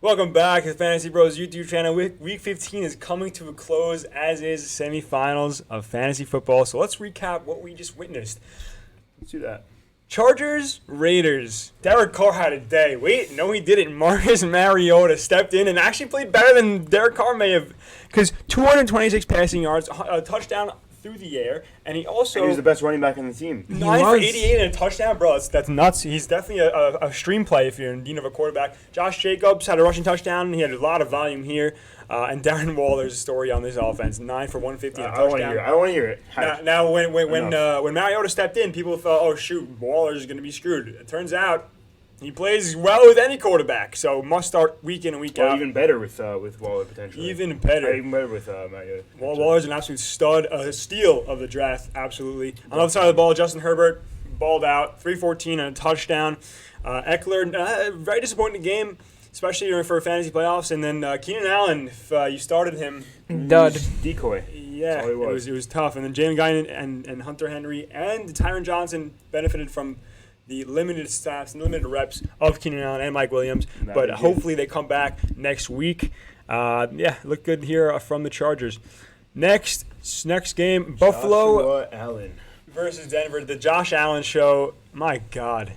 Welcome back to the Fantasy Bros YouTube channel. Week 15 is coming to a close, as is semifinals of fantasy football. So let's recap what we just witnessed. Let's do that. Chargers, Raiders. Derek Carr had a day. Wait, no he didn't. Marcus Mariota stepped in and actually played better than Derek Carr may have. Because 226 passing yards, a touchdown through the air, and he also... And he was the best running back on the team. 9 for 88 and a touchdown, bro. That's nuts. He's definitely a stream play if you're in need of a quarterback. Josh Jacobs had a rushing touchdown. He had a lot of volume here. And Darren Waller's a story on this offense. 9 for 150 and a touchdown. I don't want to hear it. Now when Mariota stepped in, people thought, oh, shoot, Waller's going to be screwed. It turns out he plays well with any quarterback, so must start week in and week out. Even better with Waller potentially. Even better. Even better with Mariota. Waller's an absolute stud, a steal of the draft, absolutely. On the other side of the ball, Justin Herbert balled out, 314 and a touchdown. Eckler, very disappointing game, especially for fantasy playoffs. And then Keenan Allen, if you started him, dud. Decoy. Yeah, it was tough. And then Jalen Guy and Hunter Henry and Tyron Johnson benefited from the limited snaps and limited reps of Keenan Allen and Mike Williams. But hopefully they come back next week. Look good here from the Chargers. Next game, Buffalo Allen versus Denver. The Josh Allen show. My God,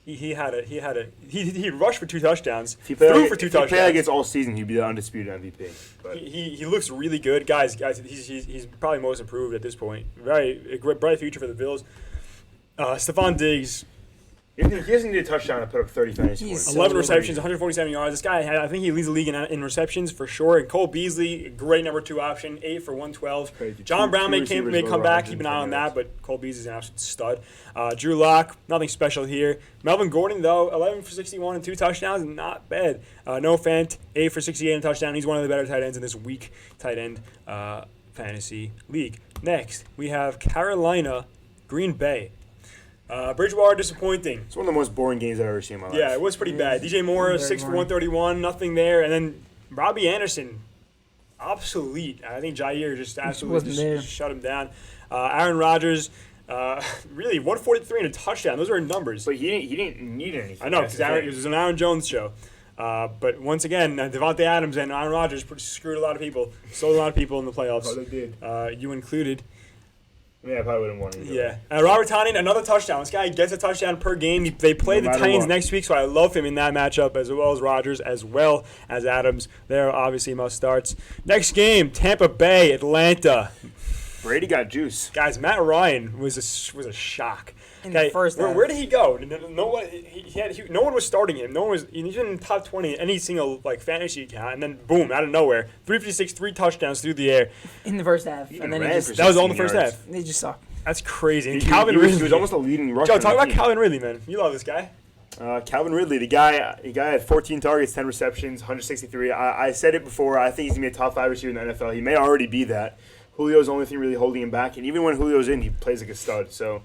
he rushed for 2 touchdowns. He threw for 2 touchdowns. If he played against all season, he'd be the undisputed MVP. But he looks really good, guys. He's probably most improved at this point. A great bright future for the Bills. Stephon Diggs. he doesn't need a touchdown to put up 30 fantasy points. 11 receptions, 147 yards. This guy, I think he leads the league in receptions for sure. And Cole Beasley, great number 2 option, 8 for 112. John Brown may come back. Keep an eye on that, but Cole Beasley's an absolute stud. Drew Lock, nothing special here. Melvin Gordon, though, 11 for 61 and 2 touchdowns, not bad. Noah Fant, 8 for 68 and a touchdown. He's one of the better tight ends in this weak tight end fantasy league. Next, we have Carolina, Green Bay. Bridgewater disappointing. It's one of the most boring games I've ever seen in my life. Yeah, it was pretty bad. DJ Moore, 6 for 131, nothing there. And then Robbie Anderson, obsolete. I think Jair just absolutely shut him down. Aaron Rodgers, really, 143 and a touchdown. Those are numbers. But he didn't need anything. I know, because it was an Aaron Jones show. But once again, Devontae Adams and Aaron Rodgers screwed a lot of people, sold a lot of people in the playoffs. Oh, they did. You included. Yeah, I probably wouldn't want to. Yeah. Robert Tonyan, another touchdown. This guy gets a touchdown per game. They play the Titans next week, so I love him in that matchup, as well as Rodgers, as well as Adams. They're obviously must starts. Next game, Tampa Bay, Atlanta. Brady got juice. Guys, Matt Ryan was a shock. In the first half. Where did he go? No one was starting him. No one was even in the top 20 in any single fantasy account. And then boom, out of nowhere, 356, 3 touchdowns through the air in the first half, and then that was all in the first half. They just sucked. That's crazy. And Calvin Ridley was almost a leading rusher. Joe, talk about Calvin Ridley, man. You love this guy. Calvin Ridley, the guy had 14 targets, 10 receptions, 163. I said it before. I think he's gonna be a top 5 receiver in the NFL. He may already be that. Julio's the only thing really holding him back, and even when Julio's in, he plays like a stud. So.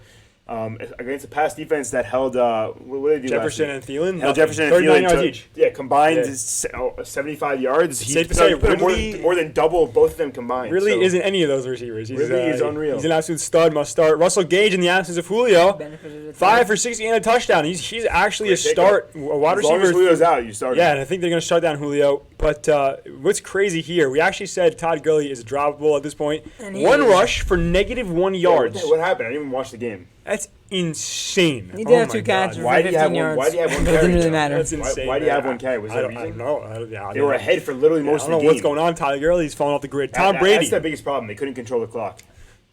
Against a pass defense that held what did they do Jefferson and Thielen? Held Jefferson and 39 Thielen yards each. Yeah, combined 75 yards. Safe to say, Ridley, more than double both of them combined. Ridley isn't any of those receivers. Ridley is unreal. He's an absolute stud, must start. Russell Gage in the absence of Julio, 5 for 60 and a touchdown. He's actually a wide receiver. As long as Julio's out, you start him. Yeah, and I think they're going to shut down Julio. But what's crazy here, we actually said Todd Gurley is droppable at this point. 1 rush for -1 yards. What happened? I didn't even watch the game. That's insane. He did have 2 catches for 15 yards. Why do you have 1 carry? It didn't really matter. That's insane. Why do you have 1 carry? Was there a reason? I don't know. They were ahead for literally most of the game. I don't know what's going on. Todd Gurley's falling off the grid. Tom Brady. That's the biggest problem. They couldn't control the clock.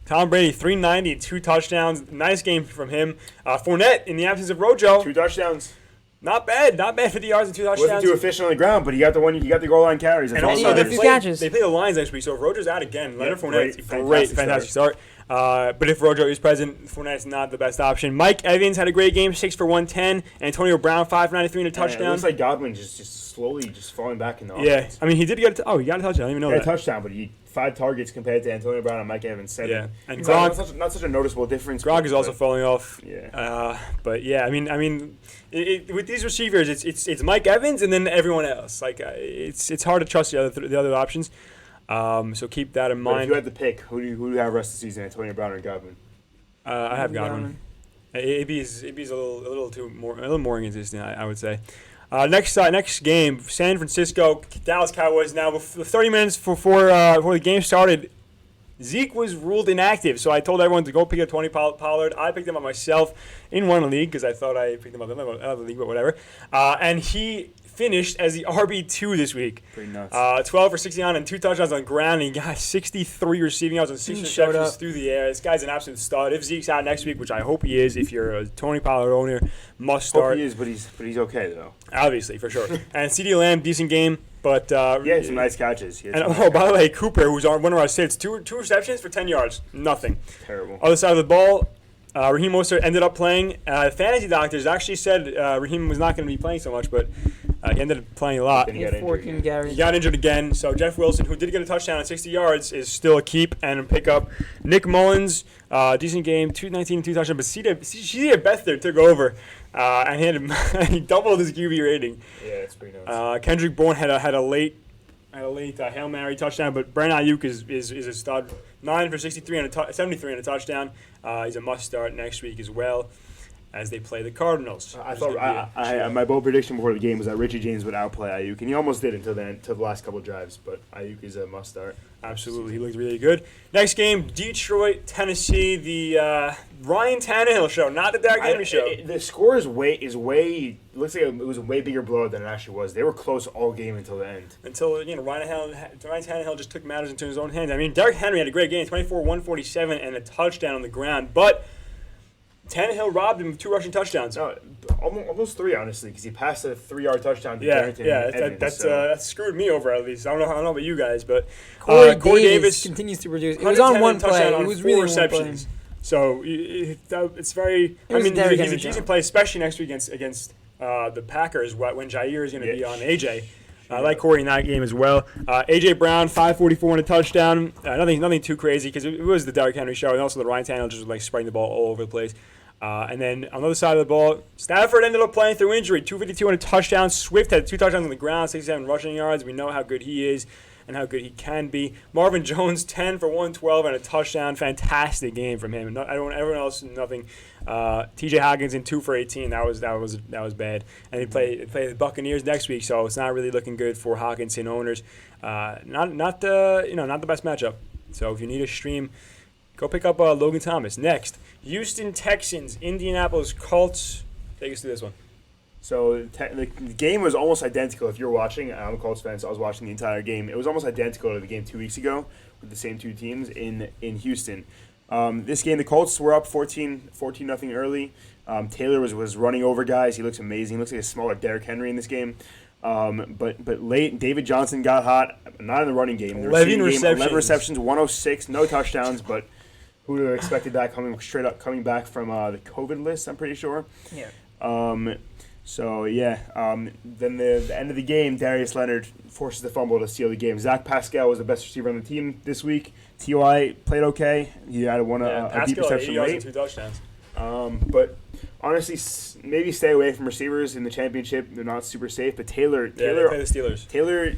Tom Brady, 390, 2 touchdowns. Nice game from him. Fournette, in the absence of Rojo. 2 touchdowns. Not bad, 50 yards and 2 touchdowns. Wasn't too efficient on the ground, but he got the goal line carries. And also, they play the Lions next week, so if Rojo's out again, Leonard Fournette, fantastic start. But if Rojo is present, Fournette's not the best option. Mike Evans had a great game, 6 for 110. Antonio Brown, 5 for 93 and a touchdown. It looks like Godwin just slowly falling back in the offense. Yeah, I mean, he did get he got a touchdown. I didn't even know that. A touchdown, but he 5 targets compared to Antonio Brown and Mike Evans, 7. Yeah, and Gronk, not such a noticeable difference. Gronk is also falling off. Yeah. But yeah, I mean, with these receivers, it's Mike Evans and then everyone else. It's hard to trust the other options. So keep that in mind. But if you had to pick, who do you have rest of the season, Antonio Brown or Godwin? I have Godwin. AB is a little more inconsistent, I would say. Next game, San Francisco, Dallas Cowboys. Now, 30 minutes before the game started, Zeke was ruled inactive, so I told everyone to go pick up Tony Pollard. I picked him up myself in one league because I thought I picked him up in another league, but whatever. And he finished as the RB2 this week. Pretty nuts. 12 for 69 and 2 touchdowns on the ground. And he got 63 receiving yards and 6 receptions through the air. This guy's an absolute stud. If Zeke's out next week, which I hope he is, if you're a Tony Pollard owner, must start. Hope he is, but he's okay though. Obviously, for sure. And CeeDee Lamb, decent game. But yeah, some nice catches. And by the way, Cooper, who's on one of our sits, two receptions for 10 yards, nothing. Terrible. Other side of the ball, Raheem Mostert ended up playing. Fantasy doctors actually said Raheem was not going to be playing so much, but he ended up playing a lot. He got injured again. So Jeff Wilson, who did get a touchdown at 60 yards, is still a keep and a pickup. Nick Mullins, decent game, 219 and 2 touchdowns, but C.J. Beathard took over. And he doubled his QB rating. Yeah, it's pretty nice. Kendrick Bourne had a late Hail Mary touchdown, but Brandon Ayuk is a stud. 9 for 63 and 73 and a touchdown. He's a must start next week as well, as they play the Cardinals. I thought my bold prediction before the game was that Richie James would outplay Ayuk, and he almost did until the last couple of drives. But Ayuk is a must start. Absolutely, he looked really good. Next game, Detroit, Tennessee, the Ryan Tannehill show, not the Derrick Henry show. The score is way looks like it was a way bigger blowout than it actually was. They were close all game until the end. Until Ryan Tannehill just took matters into his own hands. I mean, Derrick Henry had a great game, 24, 147, and a touchdown on the ground, but Tannehill robbed him of 2 rushing touchdowns. No, almost 3, honestly, because he passed a 3-yard touchdown to Darrington. That screwed me over at least. I don't know about you guys, but Corey Davis continues to produce. It was on one play. It was really receptions. So it's very. He's a decent play, especially next week against the Packers when Jair is going to be on AJ. I like Corey in that game as well. A.J. Brown, 544 and a touchdown. Nothing too crazy because it was the Derrick Henry show, and also the Ryan Tannehill just like spreading the ball all over the place. And then on the other side of the ball, Stafford ended up playing through injury, 252 and a touchdown. Swift had 2 touchdowns on the ground, 67 rushing yards. We know how good he is and how good he can be. Marvin Jones, 10 for 112 and a touchdown. Fantastic game from him. Everyone else, nothing. T.J. Hawkinson, 2 for 18. That was bad. And they play the Buccaneers next week, so it's not really looking good for Hawkinson owners. Not the best matchup. So if you need a stream, go pick up Logan Thomas. Next, Houston Texans, Indianapolis Colts. Take us through this one. So the game was almost identical. If you're watching, I'm a Colts fan, so I was watching the entire game. It was almost identical to the game 2 weeks ago with the same 2 teams in Houston. This game, the Colts were up 14-0 early. Taylor was running over guys. He looks amazing. He looks like a smaller Derrick Henry in this game. But late, David Johnson got hot. Not in the running game. 11 receptions, 106, no touchdowns. But who would have expected that coming back from the COVID list? I'm pretty sure. Yeah. Then the end of the game, Darius Leonard forces the fumble to seal the game. Zach Pascal was the best receiver on the team this week. T.Y. played okay. He had a deep reception late. 2 touchdowns. But honestly, maybe stay away from receivers in the championship. They're not super safe. But Taylor, they play the Steelers. Taylor,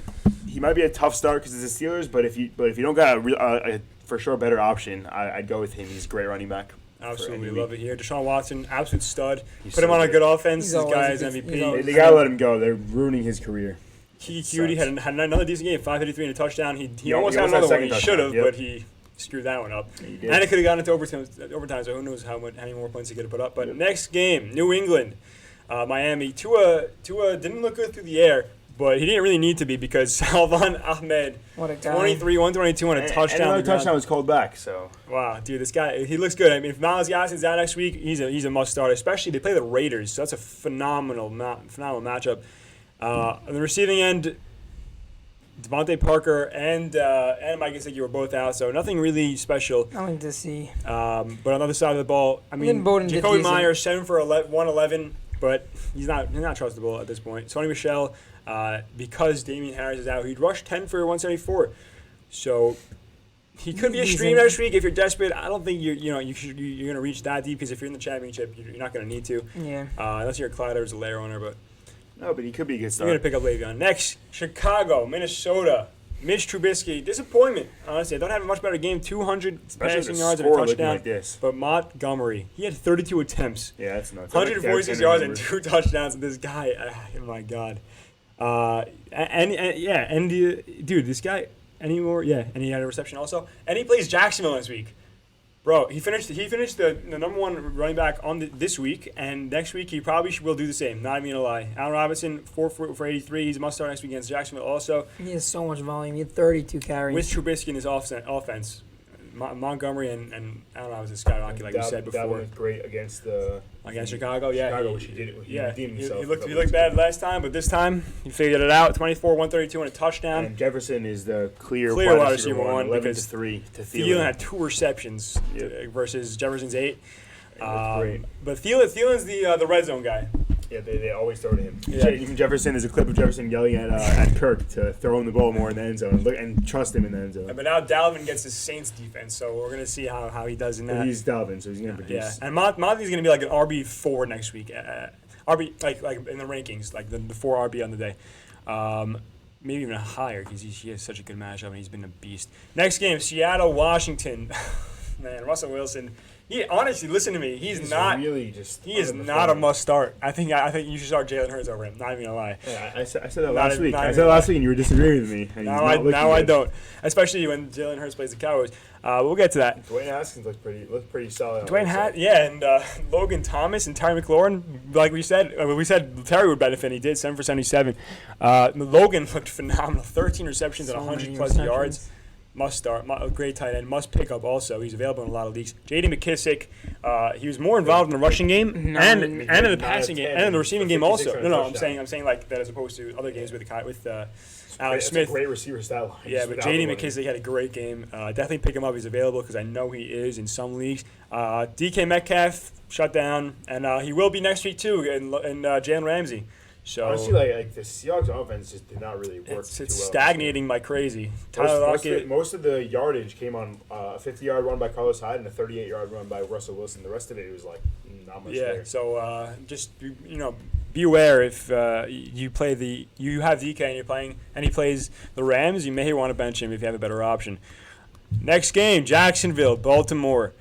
he might be a tough start because it's the Steelers. But if you don't got a for sure better option, I'd go with him. He's a great running back. Absolutely love it here. Deshaun Watson, absolute stud. Put him on a good offense. This guy is MVP. They gotta let him go. They're ruining his career. Kiki Cutie had another decent game, 553 and a touchdown. He almost got another one. He should have, but he screwed that one up. And it could have gone into overtime, so who knows how many more points he could have put up. But next game, New England, Miami. Tua didn't look good through the air, but he didn't really need to be because Salvon Ahmed, 23, 122 and a touchdown. And another touchdown was called back. So wow, dude, this guy, he looks good. I mean, if Miles Gaskin's out next week, he's a must start. Especially they play the Raiders, so that's a phenomenal matchup. On the receiving end, Devontae Parker and Mike Gesicki were both out, so nothing really special. Nothing to see. But on the other side of the ball, I mean, Jacoby Myers 7 for 111, but he's not trustable at this point. Sony Michel, because Damian Harris is out, he'd rush 10 for 174. So he could be a stream next week if you're desperate. I don't think you're going to reach that deep because if you're in the championship, you're not going to need to. Yeah. Unless you're a Clyde Edwards-Helaire owner, but. No, but he could be a good start. You're going to pick up Le'Veon. Next, Chicago, Minnesota. Mitch Trubisky, disappointment. Honestly, I don't have a much better game. 200 passing yards and a touchdown. Like this. But Montgomery, he had 32 attempts. Yeah, that's nuts. 146 yards and 2 touchdowns. And this guy, oh my God. Dude, this guy anymore? Yeah, and he had a reception also. And he plays Jacksonville this week. Bro, he finished the number one running back on this week, and next week he probably will do the same. Not even gonna lie. Allen Robinson, 4 for 83. He's a must start next week against Jacksonville also. He has so much volume. He had 32 carries. With Trubisky in his offense. Montgomery and Allen Robinson skyrocket, like we said before. That was great against Chicago, yeah. Chicago, which he redeemed himself. He looked bad last time, but this time he figured it out. 24, 132, and a touchdown. And Jefferson is the clear wide receiver one 11 to 3 to Thielen had 2 receptions versus Jefferson's 8. Great. But Thielen's the red zone guy. Yeah, they always throw to him. Yeah. Even Jefferson, there's a clip of Jefferson yelling at Kirk to throw him the ball more in the end zone and trust him in the end zone. But now Dalvin gets his Saints defense, so we're going to see how he does in that. But he's Dalvin, so he's going to produce. Yeah, and Monty's going to be like an RB4 next week. RB like in the rankings, like the 4 RB on the day. Maybe even higher because he has such a good matchup and he's been a beast. Next game, Seattle, Washington. Man, Russell Wilson. Honestly, listen to me. He's not really just. He is not a must start. I think you should start Jalen Hurts over him. Not even gonna lie. Yeah, I said that last week. I said last week, and you were disagreeing with me. Now I don't. Especially when Jalen Hurts plays the Cowboys. We'll get to that. Dwayne Haskins looked pretty solid. And Logan Thomas and Terry McLaurin, like we said Terry would benefit. He did 7 for 77. Logan looked phenomenal. 13 receptions and 100+ yards. Must start. A great tight end. Must pick up also. He's available in a lot of leagues. J.D. McKissick, he was more involved in the rushing game and in the passing game and in the receiving game also. No, I'm saying like that as opposed to other games with Alex Smith. A great receiver stat line. Yeah, but J.D. McKissick had a great game. Definitely pick him up. He's available because I know he is in some leagues. DK Metcalf shut down, and he will be next week too in Jalen Ramsey. So honestly, like the Seahawks offense just did not really work. It's too well stagnating like crazy. Tyler Lockett. Most of the yardage came on a 50-yard run by Carlos Hyde and a 38-yard run by Russell Wilson. The rest of it was like not much there. So just be aware if you have DK and you're playing and he plays the Rams, you may want to bench him if you have a better option. Next game, Jacksonville, Baltimore.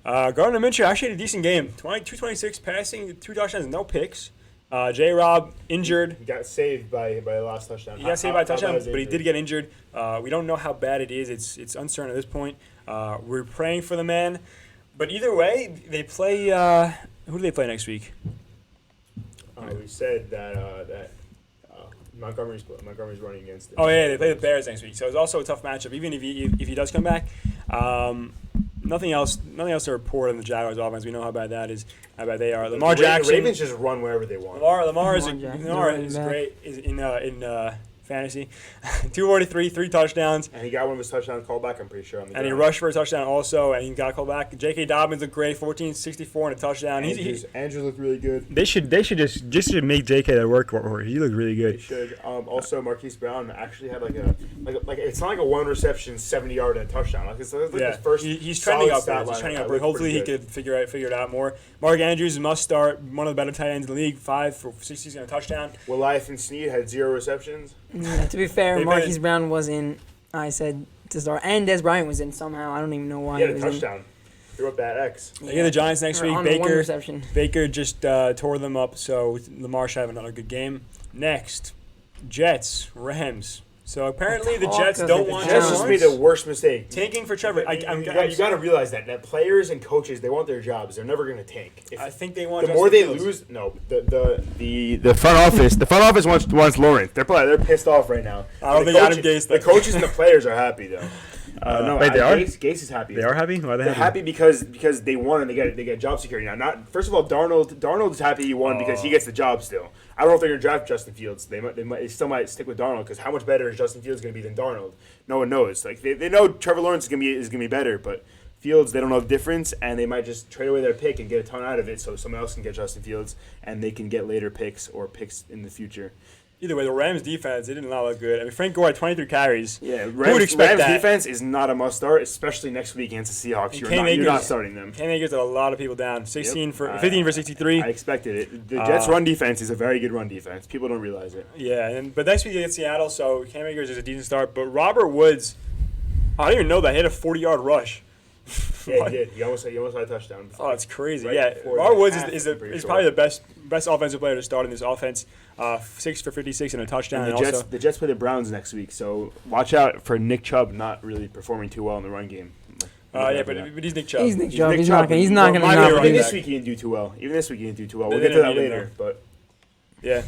Gardner Minshew actually had a decent game. 226 passing, 2 touchdowns, no picks. J-Rob injured. He got saved by the last touchdown. He got saved by a touchdown, but he did get injured. We don't know how bad it is. It's uncertain at this point. We're praying for the man. But either way, they play who do they play next week? We said that Montgomery's running against them. Oh, yeah, they play the Bears next week. So it's also a tough matchup, even if he does come back. Nothing else to report on the Jaguars offense. We know how bad that is, how bad they are. Lamar Jackson. The Ravens just run wherever they want. Lamar is great in fantasy. 243, 3 touchdowns. And he got one of his touchdowns called back, I'm pretty sure. And he rushed for a touchdown also, and he got called back. J.K. Dobbins looked great, 14-64 and a touchdown. Andrews looked really good. They should just make J.K. that work for. He looked really good. They should. Also, Marquise Brown actually had like it's not like a 1 reception, 70-yard and a touchdown. Like it's like his first. He's trending up. He's trending up. Hopefully he could figure it out more. Mark Andrews must start. One of the better tight ends in the league. 5 for 60 and a touchdown. Williathan Snead had 0 receptions. Yeah, to be fair, Marquise Brown was in. I said to start, and Des Bryant was in somehow. I don't even know why he had a touchdown. Threw up that X. They get the Giants next week. Baker just tore them up, so Lamar should have another good game. Next, Jets, Rams. So apparently the Jets don't want Jets just made the worst mistake. Tanking for Trevor. You got to realize that players and coaches, they want their jobs. They're never going to tank. I think they want. The more they lose, the front office wants Lawrence. They're pissed off right now. I don't think Adam Gase. The coaches and the players are happy though. Wait, they are? Gase is happy. They are happy? Why are they happy? Because they won and they get job security now. First of all, Darnold is happy he won because he gets the job still. I don't know if they're going to draft Justin Fields. They still might stick with Darnold because how much better is Justin Fields going to be than Darnold? No one knows. Like they know Trevor Lawrence is going to be better, but Fields, they don't know the difference, and they might just trade away their pick and get a ton out of it so someone else can get Justin Fields and they can get later picks or picks in the future. Either way, the Rams defense, they didn't look good. I mean, Frank Gore had 23 carries. Yeah, Who would expect Rams that? defense is not a must start, especially next week against the Seahawks. You're not starting them. Cam Akers had a lot of people down. 15 for 63. I expected it. The Jets' run defense is a very good run defense. People don't realize it. Yeah, but next week against Seattle, so Cam Akers is a decent start. But Robert Woods, I didn't even know that. He had a 40-yard rush. Yeah, he did. He almost had a touchdown. Oh, that's crazy. Right Yeah, before Robert Woods half, is probably the best offensive player to start in this offense. 6 for 56 and a touchdown. And the Jets play the Browns next week, so watch out for Nick Chubb not really performing too well in the run game. But he's Nick Chubb. He's not going to not. Even this week he didn't do too well. We'll get to that later, but. Yeah.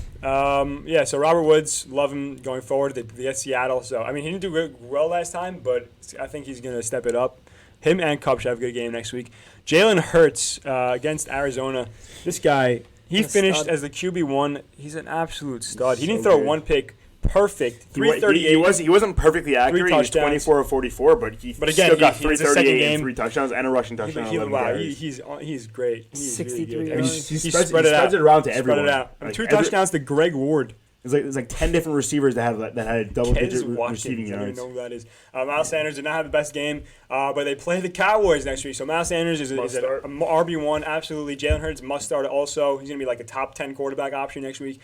So Robert Woods, love him going forward. They get Seattle. So I mean, he didn't do well last time, but I think he's going to step it up. Him and Kupp should have a good game next week. Jalen Hurts against Arizona. This guy, he finished as the QB1. He's an absolute stud. He didn't throw one pick. Perfect. 338. He wasn't perfectly accurate. He was 24 of 44, but he still got 338 and 3 touchdowns and a rushing touchdown. He's great. He's 63 really good. yards. He spreads it around to everyone. Spread it out. 2 touchdowns to Greg Ward. There's like 10 different receivers that had double-digit receiving yards. I don't even know who that is. Miles Sanders did not have the best game, but they play the Cowboys next week. So Miles Sanders is an RB1, absolutely. Jalen Hurts must start also. He's going to be like a top 10 quarterback option next week.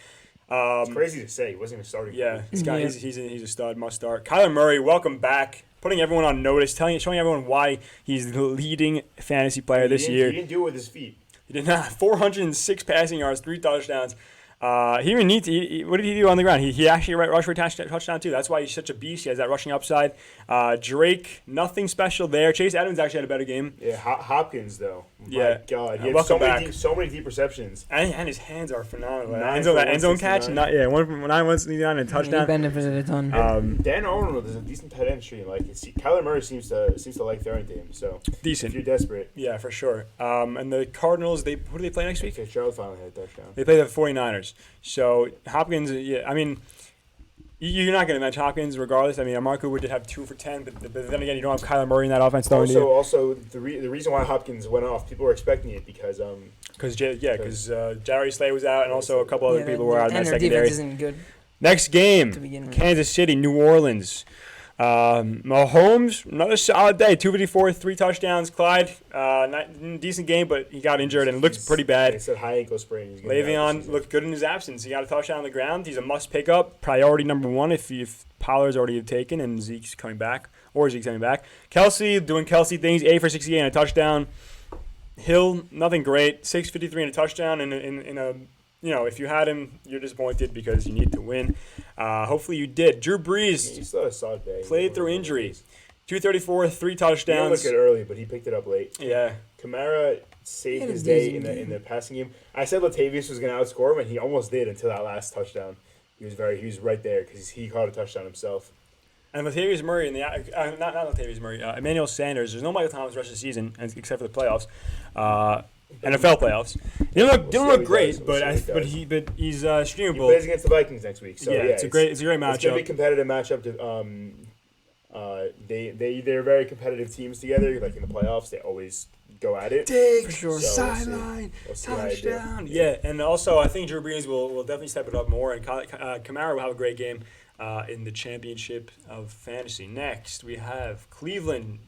It's crazy to say. He wasn't even starting. Yeah, this guy, he's a stud, must start. Kyler Murray, welcome back. Putting everyone on notice, showing everyone why he's the leading fantasy player this year. He didn't do it with his feet. He did not. 406 passing yards, 3 touchdowns. He even needs to. What did he do on the ground? He actually rushed for a touchdown too. That's why he's such a beast. He has that rushing upside. Drake, nothing special there. Chase Edmonds actually had a better game. Yeah, Hopkins though. My God, he had so many deep receptions. And his hands are phenomenal. That end zone catch, 169 and a touchdown. He benefited a ton. Dan Arnold is a decent tight end stream. Like Kyler Murray seems to like throwing to him. So decent. If you're desperate. Yeah, for sure. And the Cardinals, who do they play next week? Fitzgerald finally had a touchdown. They play the 49ers. So Hopkins, I mean, you're not going to mention Hopkins regardless. I mean, Amari Cooper did have 2 for 10, but then again, you don't have Kyler Murray in that offense. Also, the reason why Hopkins went off, people were expecting it because Jari Slay was out, and also a couple other people were out in that secondary. Defense isn't good. Next game, Kansas City, New Orleans. Mahomes, another solid day. 254, 3 touchdowns. Clyde, decent game, but he got injured and looked pretty bad. It's a high ankle sprain. Le'Veon looked good in his absence. He got a touchdown on the ground. He's a must pick up. Priority number 1 if Pollard's already taken and Zeke's coming back. Kelsey doing Kelsey things. 8 for 68 and a touchdown. Hill, nothing great. 653 and a touchdown in a. If you had him, you're disappointed because you need to win. Hopefully you did. Drew Brees played through injury. 234, 3 touchdowns. He didn't look good early, but he picked it up late. Yeah. Kamara saved his day in the passing game. I said Latavius was going to outscore him, and he almost did until that last touchdown. He was right there because he caught a touchdown himself. And Latavius Murray not Latavius Murray, Emmanuel Sanders. There's no Michael Thomas the rest of the season except for the playoffs. NFL playoffs. He didn't look great, but he's streamable. He plays against the Vikings next week, so it's a great matchup. It's gonna be a competitive matchup. They're very competitive teams together. Like in the playoffs, they always go at it. For sure. Sideline, touchdown. Yeah, and also I think Drew Brees will definitely step it up more, and Kamara will have a great game in the championship of fantasy. Next, we have Cleveland,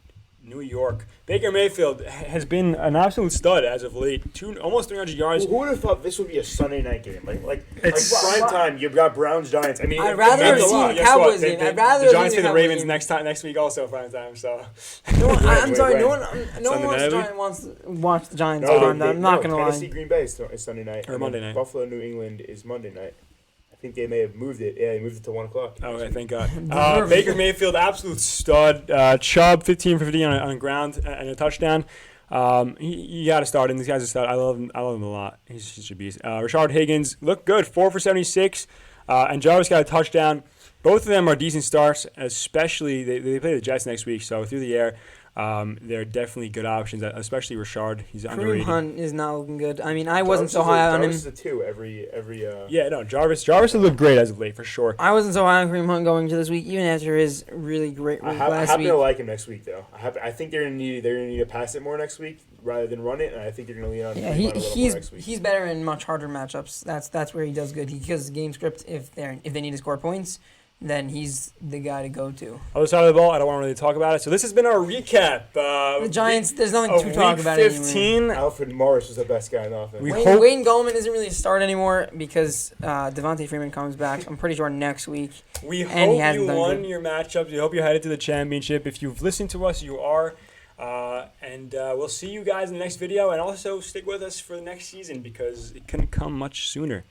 New York. Baker Mayfield has been an absolute stud as of late. Almost 300 yards. Who would have thought this would be a Sunday night game? Like prime time. You've got Browns Giants. I mean, I'd rather have seen the Cowboys game. I'd rather the Giants play the Ravens next week also prime time. So no one wants to watch the Giants prime time. I'm not gonna lie. Tennessee Green Bay is Sunday night or Monday night. Buffalo New England is Monday night. I think they may have moved it. Yeah, they moved it to 1 o'clock. Okay, thank God. Baker Mayfield, absolute stud. Chubb, 15 for 50 on the ground and a touchdown. You got to start him. This guy's a stud. I love him a lot. He's such a beast. Rashard Higgins looked good, 4 for 76. And Jarvis got a touchdown. Both of them are decent starts, especially they play the Jets next week, so through the air. They're definitely good options, especially Rashard. He's Kareem underrated. Hunt is not looking good. I mean, I wasn't so high on him. Jarvis is a 2 every. Yeah, no, Jarvis has looked great as of late for sure. I wasn't so high on Kareem Hunt going into this week, even after his really great week I'm last happy week. to like him next week though. I think they're gonna need to pass it more next week rather than run it, and I think they're gonna lean on. Yeah, Kareem Hunt a little more next week. he's better in much harder matchups. That's where he does good. Because game script, if they need to score points, then he's the guy to go to. Other side of the ball, I don't want to really talk about it. So this has been our recap. The Giants, there's nothing to talk about Week anymore. 15. Alfred Morris was the best guy in offense. Wayne Gallman isn't really a start anymore because Devontae Freeman comes back. I'm pretty sure next week. We And he hope hasn't you done won good. your matchups. We hope you're headed to the championship. If you've listened to us, you are. And we'll see you guys in the next video. And also stick with us for the next season because it couldn't come much sooner.